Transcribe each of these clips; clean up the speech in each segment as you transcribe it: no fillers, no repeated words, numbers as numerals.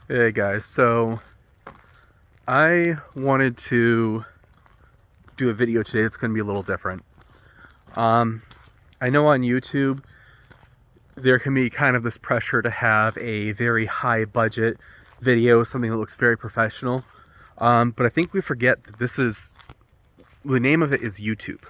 Hey guys, so I wanted to do a video today that's going to be a little different. Um, I know on YouTube there can be kind of this pressure to have a very high budget video, something that looks very professional. But I think we forget that the name of it is YouTube.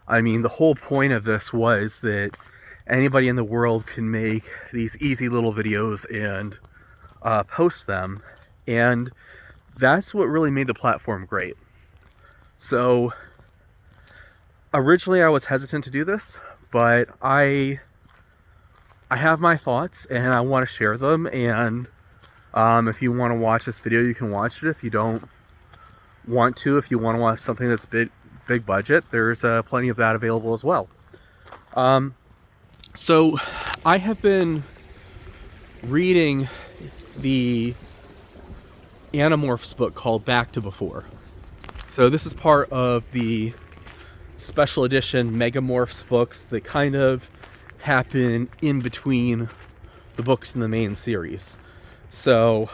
I mean, the whole point of this was that anybody in the world can make these easy little videos and post them. And that's what really made the platform great. So originally I was hesitant to do this, but I have my thoughts and I want to share them. And if you want to watch this video, you can watch it. If you don't want to, if you want to watch something that's big budget, there's plenty of that available as well. So I have been reading the Animorphs book called Back to Before. So this is part of the special edition Megamorphs books that kind of happen in between the books in the main series. So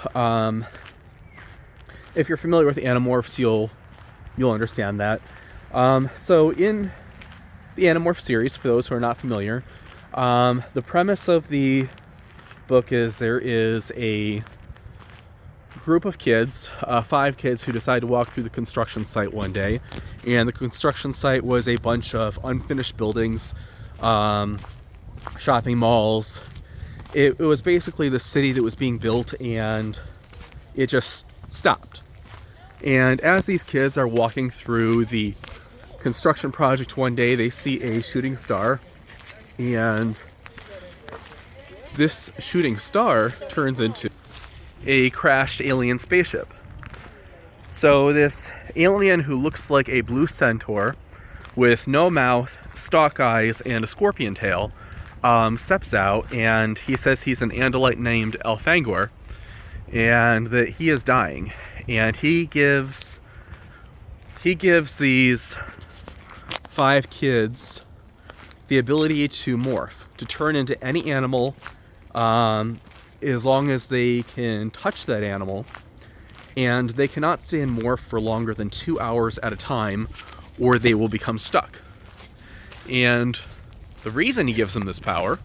if you're familiar with Animorphs, you'll understand that. So in the Animorphs series, for those who are not familiar, the premise of the book is there is a group of kids, 5 kids, who decide to walk through the construction site one day, and the construction site was a bunch of unfinished buildings, shopping malls. It was basically the city that was being built, and it just stopped. And as these kids are walking through the construction project one day, they see a shooting star, and this shooting star turns into a crashed alien spaceship. So this alien, who looks like a blue centaur with no mouth, stalk eyes, and a scorpion tail, steps out, and he says he's an Andalite named Elfangor, and that he is dying. And he gives these 5 kids the ability to morph, to turn into any animal, as long as they can touch that animal, and they cannot stay in morph for longer than 2 hours at a time, or they will become stuck. And the reason he gives them this power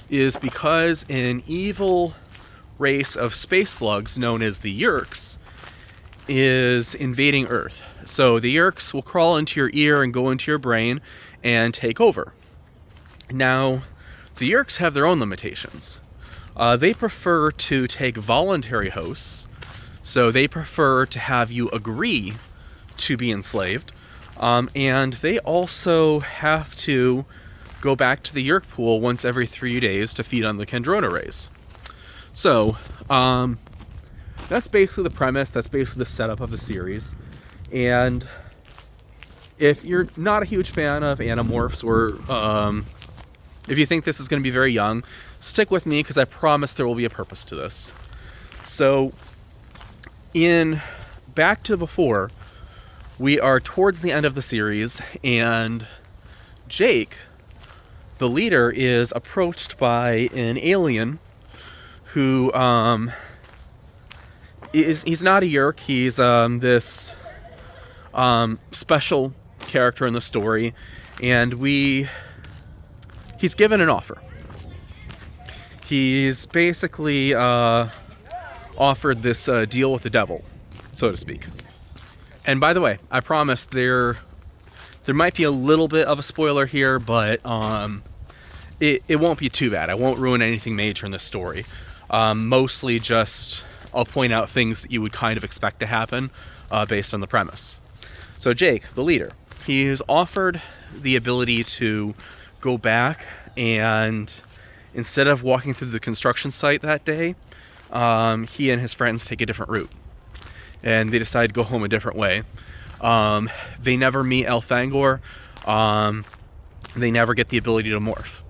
is because an evil race of space slugs known as the Yeerks is invading Earth. So the Yeerks will crawl into your ear and go into your brain and take over. Now, the Yeerks have their own limitations. They prefer to take voluntary hosts, so they prefer to have you agree to be enslaved, and they also have to go back to the Yeerk pool once every 3 days to feed on the Kandrona rays. So, that's basically the premise, that's basically the setup of the series. And if you're not a huge fan of Animorphs, or if you think this is going to be very young, stick with me, because I promise there will be a purpose to this. So, in Back to Before, we are towards the end of the series, and Jake, the leader, is approached by an alien who he's not a Yeerk, he's this special character in the story, and he's given an offer. He's basically offered this deal with the devil, so to speak. And by the way, I promise there might be a little bit of a spoiler here, but it won't be too bad. I won't ruin anything major in this story. Mostly just I'll point out things that you would kind of expect to happen based on the premise. So Jake, the leader, he is offered the ability to go back, and instead of walking through the construction site that day, he and his friends take a different route, and they decide to go home a different way. They never meet Elfangor. They never get the ability to morph,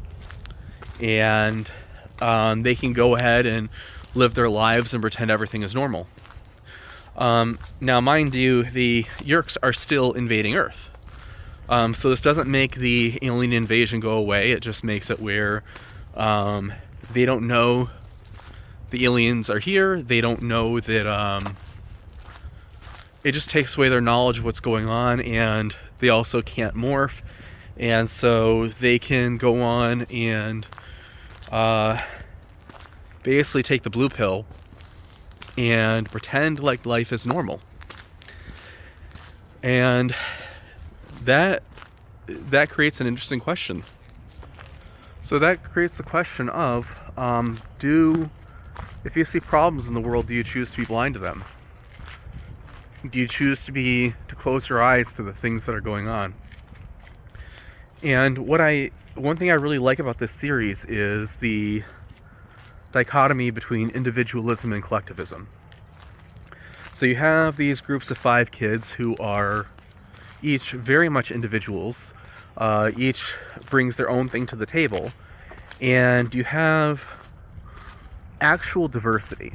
and they can go ahead and live their lives and pretend everything is normal. Now, mind you, the Yeerks are still invading Earth. So this doesn't make the alien invasion go away. It just makes it where they don't know the aliens are here. They don't know that it just takes away their knowledge of what's going on, and they also can't morph, and so they can go on and basically take the blue pill and pretend like life is normal. And that creates an interesting question. So that creates the question of, if you see problems in the world, do you choose to be blind to them? Do you choose to close your eyes to the things that are going on? And one thing I really like about this series is the dichotomy between individualism and collectivism. So you have these groups of 5 kids who are each very much individuals. Each brings their own thing to the table. And you have actual diversity.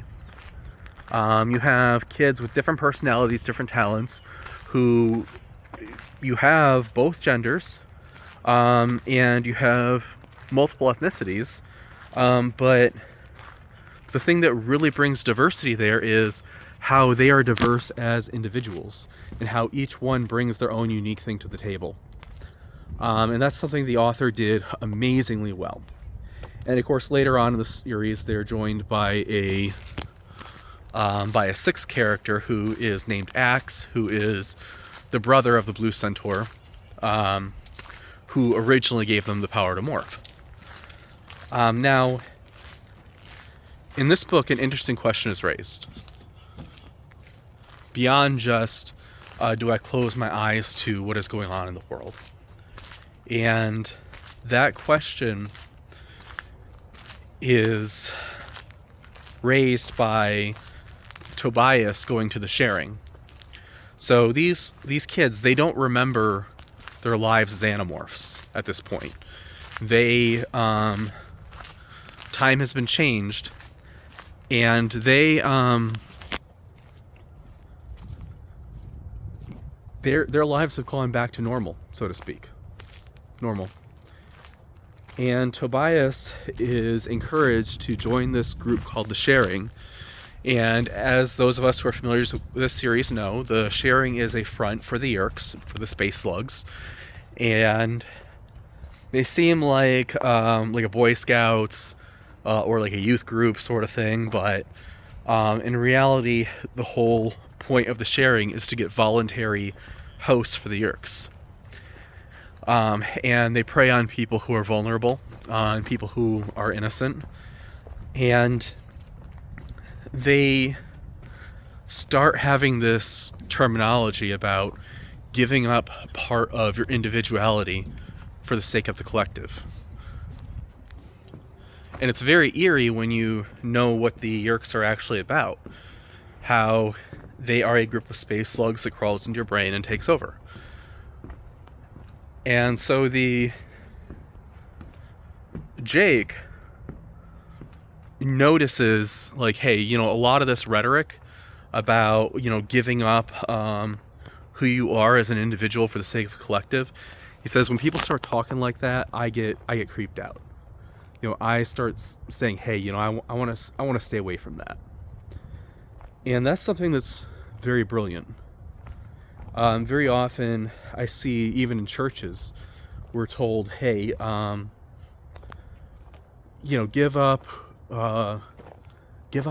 You have kids with different personalities, different talents, who you have both genders, and you have multiple ethnicities, but the thing that really brings diversity there is how they are diverse as individuals, and how each one brings their own unique thing to the table. And that's something the author did amazingly well. And of course, later on in the series, they're joined by a 6th character who is named Axe, who is the brother of the Blue Centaur, who originally gave them the power to morph. Now, in this book, an interesting question is raised. Beyond just, do I close my eyes to what is going on in the world? And that question is raised by Tobias going to the sharing. So these kids, they don't remember their lives as Animorphs at this point. They time has been changed, and they their lives have gone back to normal, so to speak. Normal. And Tobias is encouraged to join this group called the Sharing. And as those of us who are familiar with this series know, the Sharing is a front for the Yeerks, for the space slugs. And they seem like a Boy Scouts or like a youth group sort of thing, but in reality, the whole point of the Sharing is to get voluntary hosts for the Yeerks. And they prey on people who are vulnerable, on people who are innocent, and they start having this terminology about giving up part of your individuality for the sake of the collective. And it's very eerie when you know what the Yeerks are actually about. How they are a group of space slugs that crawls into your brain and takes over. And so Jake notices, like, hey, a lot of this rhetoric about, giving up who you are as an individual for the sake of the collective. He says, when people start talking like that, I get creeped out. I start saying, hey, I want to stay away from that. And that's something that's very brilliant. Very often I see, even in churches, we're told, hey, give up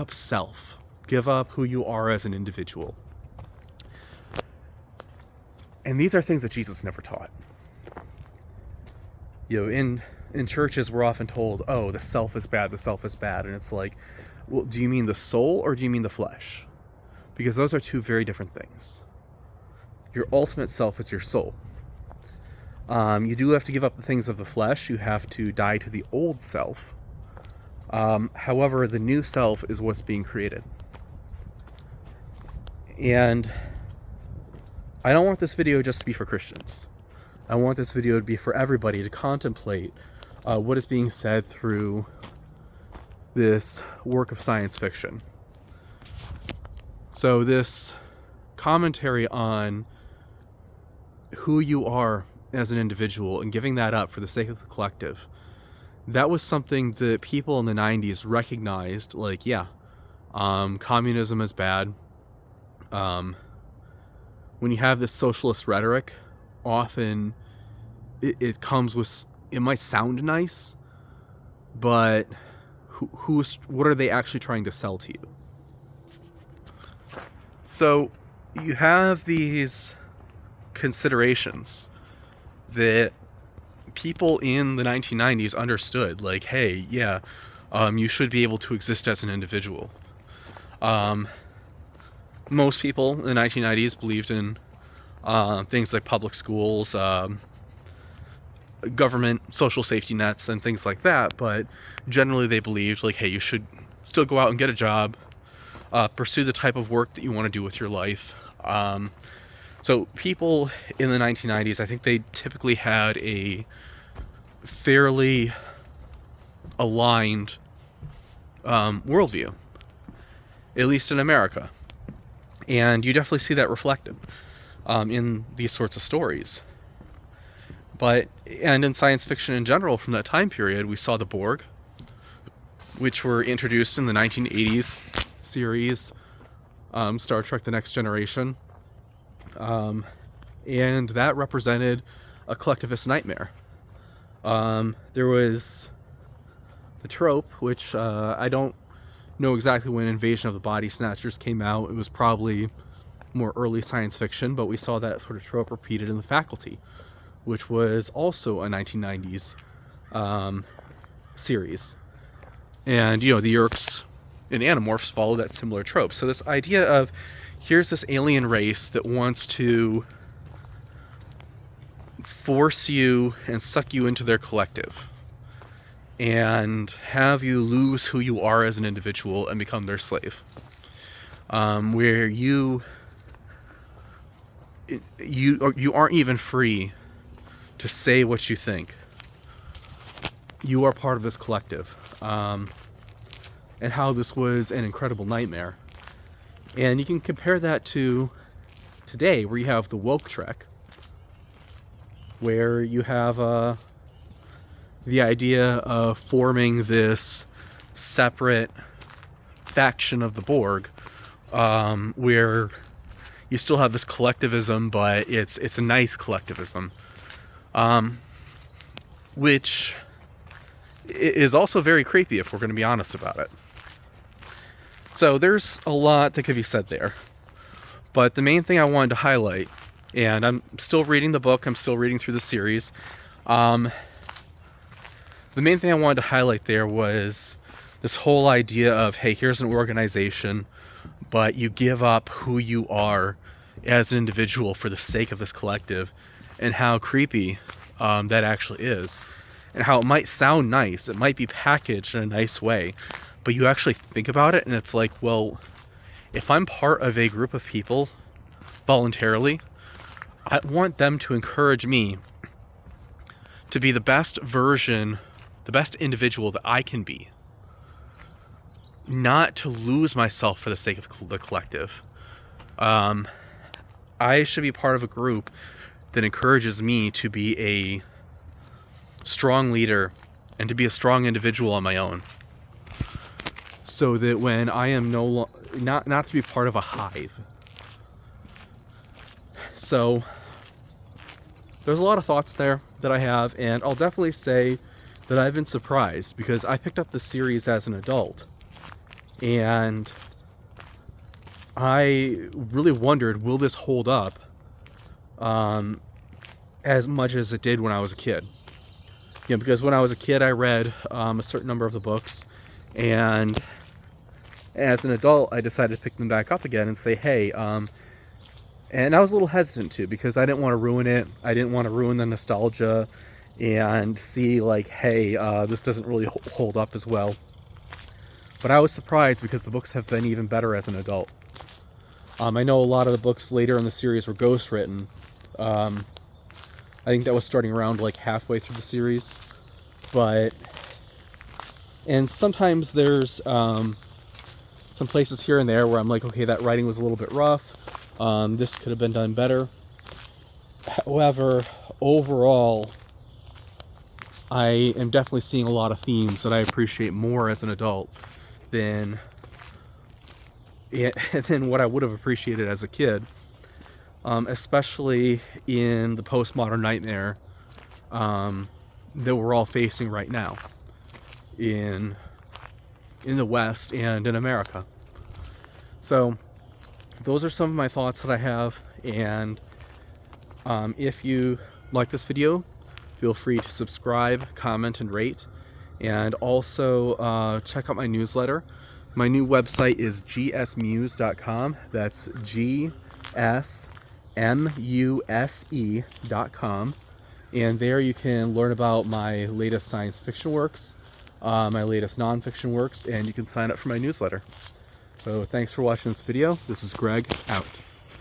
self, give up who you are as an individual. And these are things that Jesus never taught. In churches, we're often told, oh, the self is bad, and it's like, well, do you mean the soul or do you mean the flesh? Because those are two very different things. Your ultimate self is your soul. You do have to give up the things of the flesh. You have to die to the old self. However, the new self is what's being created. And I don't want this video just to be for Christians. I want this video to be for everybody to contemplate what is being said through this work of science fiction. So this commentary on who you are as an individual and giving that up for the sake of the collective, that was something that people in the 90s recognized, like, yeah, Communism is bad. When you have this socialist rhetoric, often it comes with, it might sound nice, but what are they actually trying to sell to you? So you have these considerations that people in the 1990s understood, like, hey, yeah, you should be able to exist as an individual. Most people in the 1990s believed in things like public schools, government social safety nets, and things like that, but generally they believed, like, hey, you should still go out and get a job, pursue the type of work that you want to do with your life. So people in the 1990s, I think they typically had a fairly aligned worldview, at least in America. And you definitely see that reflected in these sorts of stories. And in science fiction in general from that time period, we saw the Borg, which were introduced in the 1980s series, Star Trek The Next Generation. And that represented a collectivist nightmare. There was the trope, which I don't know exactly when Invasion of the Body Snatchers came out. It was probably more early science fiction, but we saw that sort of trope repeated in The Faculty, which was also a 1990s series. And, you know, the Yeerks and Animorphs follow that similar trope. So this idea of, here's this alien race that wants to force you and suck you into their collective and have you lose who you are as an individual and become their slave, where you aren't even free to say what you think. You are part of this collective, and how this was an incredible nightmare. And you can compare that to today, where you have the woke trek, where you have the idea of forming this separate faction of the Borg, where you still have this collectivism, but it's a nice collectivism, which is also very creepy if we're going to be honest about it. So there's a lot that could be said there, but the main thing I wanted to highlight, and I'm still reading the book, I'm still reading through the series, the main thing I wanted to highlight there was this whole idea of, hey, here's an organization, but you give up who you are as an individual for the sake of this collective, and how creepy that actually is, and how it might sound nice, it might be packaged in a nice way, but you actually think about it and it's like, well, if I'm part of a group of people voluntarily, I want them to encourage me to be the best version, the best individual that I can be, not to lose myself for the sake of the collective. I should be part of a group that encourages me to be a strong leader and to be a strong individual on my own, so that when I am not to be part of a hive. So there's a lot of thoughts there that I have, and I'll definitely say that I've been surprised, because I picked up the series as an adult, and I really wondered, will this hold up as much as it did when I was a kid? You know, because when I was a kid, I read a certain number of the books, and as an adult, I decided to pick them back up again and say, hey, and I was a little hesitant to, because I didn't want to ruin it. I didn't want to ruin the nostalgia and see, like, hey, this doesn't really hold up as well. But I was surprised, because the books have been even better as an adult. I know a lot of the books later in the series were ghostwritten. I think that was starting around like halfway through the series. And sometimes there's some places here and there where I'm like, okay, that writing was a little bit rough. This could have been done better. However, overall, I am definitely seeing a lot of themes that I appreciate more as an adult than than what I would have appreciated as a kid, especially in the postmodern nightmare that we're all facing right now in the West and in America. So those are some of my thoughts that I have, and if you like this video, feel free to subscribe, comment, and rate. And also check out my newsletter. My new website is gsmuse.com. That's gsmuse.com. And there you can learn about my latest science fiction works, my latest nonfiction works, and you can sign up for my newsletter. So thanks for watching this video. This is Greg, out.